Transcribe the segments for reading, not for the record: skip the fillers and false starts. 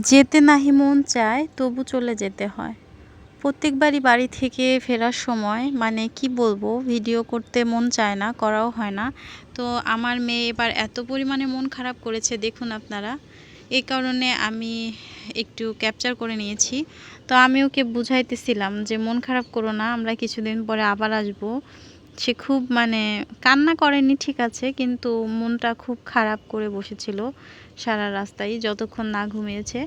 যেতে নাহি মন চায় তবু চলে যেতে হয়। প্রত্যেকবারই বাড়ি থেকে ফেরার সময় মানে কি বলবো, ভিডিও করতে মন চায় না, করাও হয় না। তো আমার মেয়ে এবার এত পরিমাণে মন খারাপ করেছে দেখুন আপনারা। এই কারণে আমি একটু ক্যাপচার করে নিয়েছি। তো আমি ওকে বুঝাইতেছিলাম যে মন খারাপ করো না, আমরা কিছুদিন পরে আবার আসবো। সে খুব মানে কান্না করেনি ঠিক আছে, কিন্তু মনটা খুব খারাপ করে বসেছিল সারা রাস্তায় যতক্ষণ না ঘুমিয়েছে।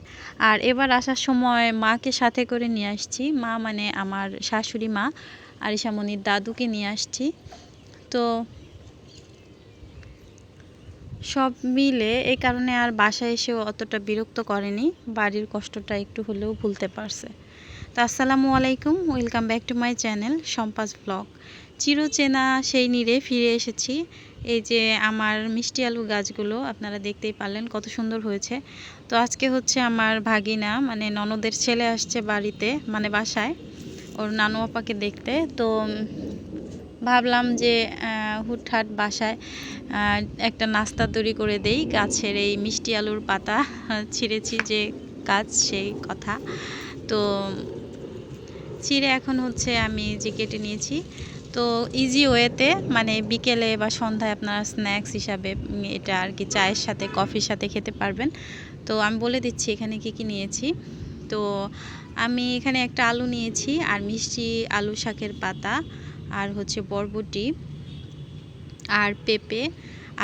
আর এবার আসার সময় মাকে সাথে করে নিয়ে আসছি, মা মানে আমার শাশুড়ি মা আরিশামণির দাদুকে নিয়ে আসছি। তো সব মিলে এই কারণে আর বাসায় এসেও অতটা বিরক্ত করেনি, বাড়ির কষ্টটা একটু হলেও ভুলতে পারছে। তো আসসালামু আলাইকুম, welcome back to my channel সম্পাস ব্লগ। চিরচেনা সেই নীড়ে ফিরে এসেছি। এই যে আমার মিষ্টি আলু গাছগুলো আপনারা দেখতেই পারলেন কত সুন্দর হয়েছে। তো আজকে হচ্ছে আমার ভাগিনা মানে ননদের ছেলে আসছে বাড়িতে, মানে বাসায় ওর নানু আপাকে দেখতে। তো ভাবলাম যে হুটহাট বাসায় একটা নাস্তা তৈরি করে দেই। গাছের এই মিষ্টি আলুর পাতা ছিঁড়েছি, যে গাছ সেই কথা। তো চিড়ে এখন হচ্ছে আমি যে কেটে নিয়েছি। তো ইজি ওয়েতে মানে বিকেলে বা সন্ধ্যায় আপনারা স্ন্যাক্স হিসাবে এটা আর কি চায়ের সাথে কফির সাথে খেতে পারবেন। তো আমি বলে দিচ্ছি এখানে কি কি নিয়েছি। তো আমি এখানে একটা আলু নিয়েছি, আর মিষ্টি আলু শাকের পাতা, আর হচ্ছে বরবটি, আর পেঁপে,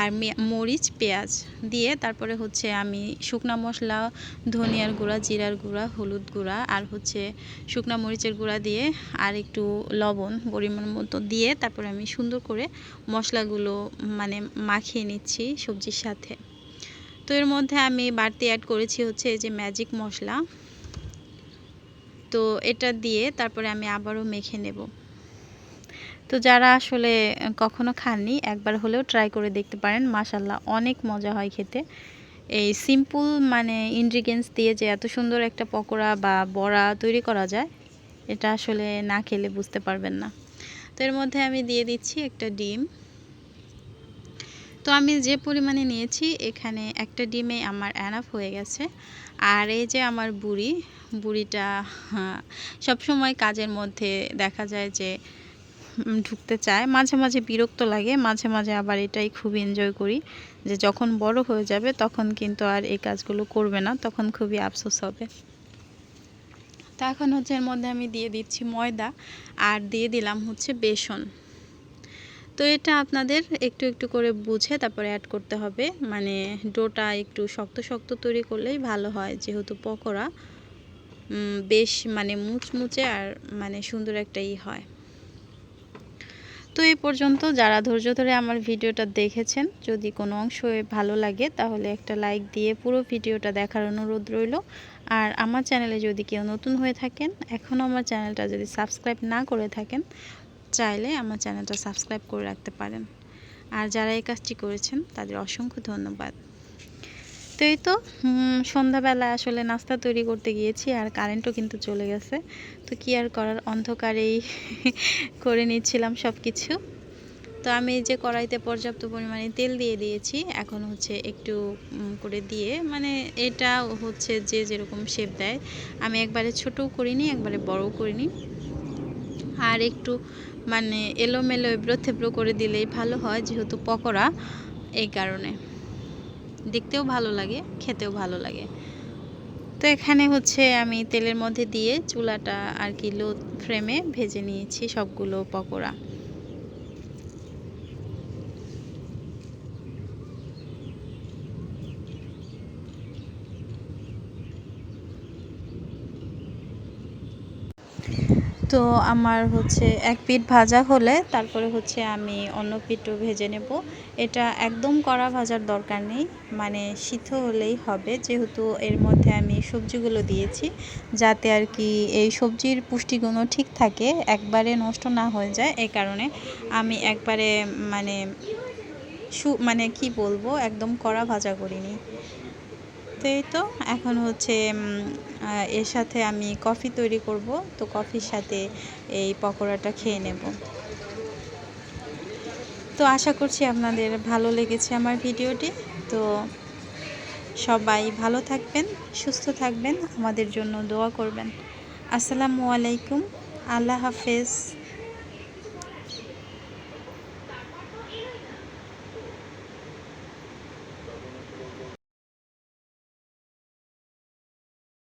আর মরিচ পেঁয়াজ দিয়ে তারপরে হচ্ছে আমি শুকনা মশলা, ধনিয়ার গুঁড়া, জিরার গুঁড়া, হলুদ গুঁড়া, আর হচ্ছে শুকনা মরিচের গুঁড়া দিয়ে আর একটু লবণ পরিমাণ মতো দিয়ে তারপরে আমি সুন্দর করে মশলাগুলো মানে মাখিয়ে নিচ্ছি সবজির সাথে। তো এর মধ্যে আমি বাড়তি অ্যাড করেছি হচ্ছে এই যে ম্যাজিক মশলা। তো এটা দিয়ে তারপরে আমি আবারও মেখে নেব। তো যারা আসলে কখনো খাননি একবার হলেও ট্রাই করে দেখতে পারেন, মাশাল্লাহ অনেক মজা হয় খেতে। এই সিম্পল মানে ইনগ্রিডিয়েন্টস দিয়ে যে এত সুন্দর একটা পকোড়া বা বড়া তৈরি করা যায়, এটা আসলে না খেলে বুঝতে পারবেন না। তো এর মধ্যে আমি দিয়ে দিচ্ছি একটা ডিম। তো আমি যে পরিমাণে নিয়েছি এখানে একটা ডিমে আমার এনাফ হয়ে গেছে। আর এই যে আমার বুড়িটা সব সময় কাজের মধ্যে দেখা যায় যে ঢুকতে চায়, মাঝে মাঝে বিরক্ত লাগে, মাঝে মাঝে আবার এটাই খুব এনজয় করি যে যখন বড় হয়ে যাবে তখন কিন্তু আর এই কাজগুলো করবে না, তখন খুবই আফসোস হবে। তো এখন হচ্ছে এর মধ্যে আমি দিয়ে দিচ্ছি ময়দা, আর দিয়ে দিলাম হচ্ছে বেসন। তো এটা আপনাদের একটু একটু করে বুঝে তারপরে অ্যাড করতে হবে, মানে ডোটা একটু শক্ত শক্ত তৈরি করলেই ভালো হয়, যেহেতু পকোড়া বেশ মানে মুচমুচে আর মানে সুন্দর একটাই হয়। তো এই পর্যন্ত যারা ধৈর্য ধরে আমার ভিডিওটা দেখেছেন, যদি কোনো অংশ ভালো লাগে তাহলে একটা লাইক দিয়ে পুরো ভিডিওটা দেখার অনুরোধ রইল। আর আমার চ্যানেলে যদি কেউ নতুন হয়ে থাকেন, এখনও আমার চ্যানেলটা যদি সাবস্ক্রাইব না করে থাকেন, চাইলে আমার চ্যানেলটা সাবস্ক্রাইব করে রাখতে পারেন। আর যারা এই কাজটি করেছেন তাদের অসংখ্য ধন্যবাদ। তো এই তো সন্ধ্যাবেলায় আসলে নাস্তা তৈরি করতে গিয়েছি, আর কারেন্টও কিন্তু চলে গেছে। তো কি আর করার, অন্ধকারেই করে নিচ্ছিলাম সব কিছু। তো আমি যে কড়াইতে পর্যাপ্ত পরিমাণে তেল দিয়ে দিয়েছি, এখন হচ্ছে একটু করে দিয়ে মানে এটা হচ্ছে যে যেরকম শেপ দেয়, আমি একবারে ছোটও করিনি একবারে বড়ও করিনি, আর একটু মানে এলোমেলো এবড়ো থেবড়ো করে দিলেই ভালো হয়, যেহেতু পকোড়া এই কারণে দেখতেও ভালো লাগে, খেতেও ভালো লাগে। তো এখানে হচ্ছে আমি তেলের মধ্যে দিয়ে চুলাটা আর কি লো ফ্লেমে ভেজে নিয়েছি সবগুলো পকোড়া। তো আমার হচ্ছে এক পিঠ ভাজা হলে তারপরে হচ্ছে আমি অন্য পিঠও ভেজে নেব। এটা একদম কড়া ভাজার দরকার নেই, মানে সিদ্ধ হলেই হবে, যেহেতু এর মধ্যে আমি সবজিগুলো দিয়েছি, যাতে আর কি এই সবজির পুষ্টিগুণও ঠিক থাকে, একবারে নষ্ট না হয়ে যায়। এই কারণে আমি একবারে মানে মানে কি বলবো, একদম কড়া ভাজা করিনি। তো এই তো এখন হচ্ছে এর সাথে আমি কফি তৈরি করব। তো কফির সাথে এই পকোড়াটা খেয়ে নেব। তো আশা করছি আপনাদের ভালো লেগেছে আমার ভিডিওটি। তো সবাই ভালো থাকবেন, সুস্থ থাকবেন, আমাদের জন্য দোয়া করবেন। আসসালামু আলাইকুম, আল্লাহ হাফেজ।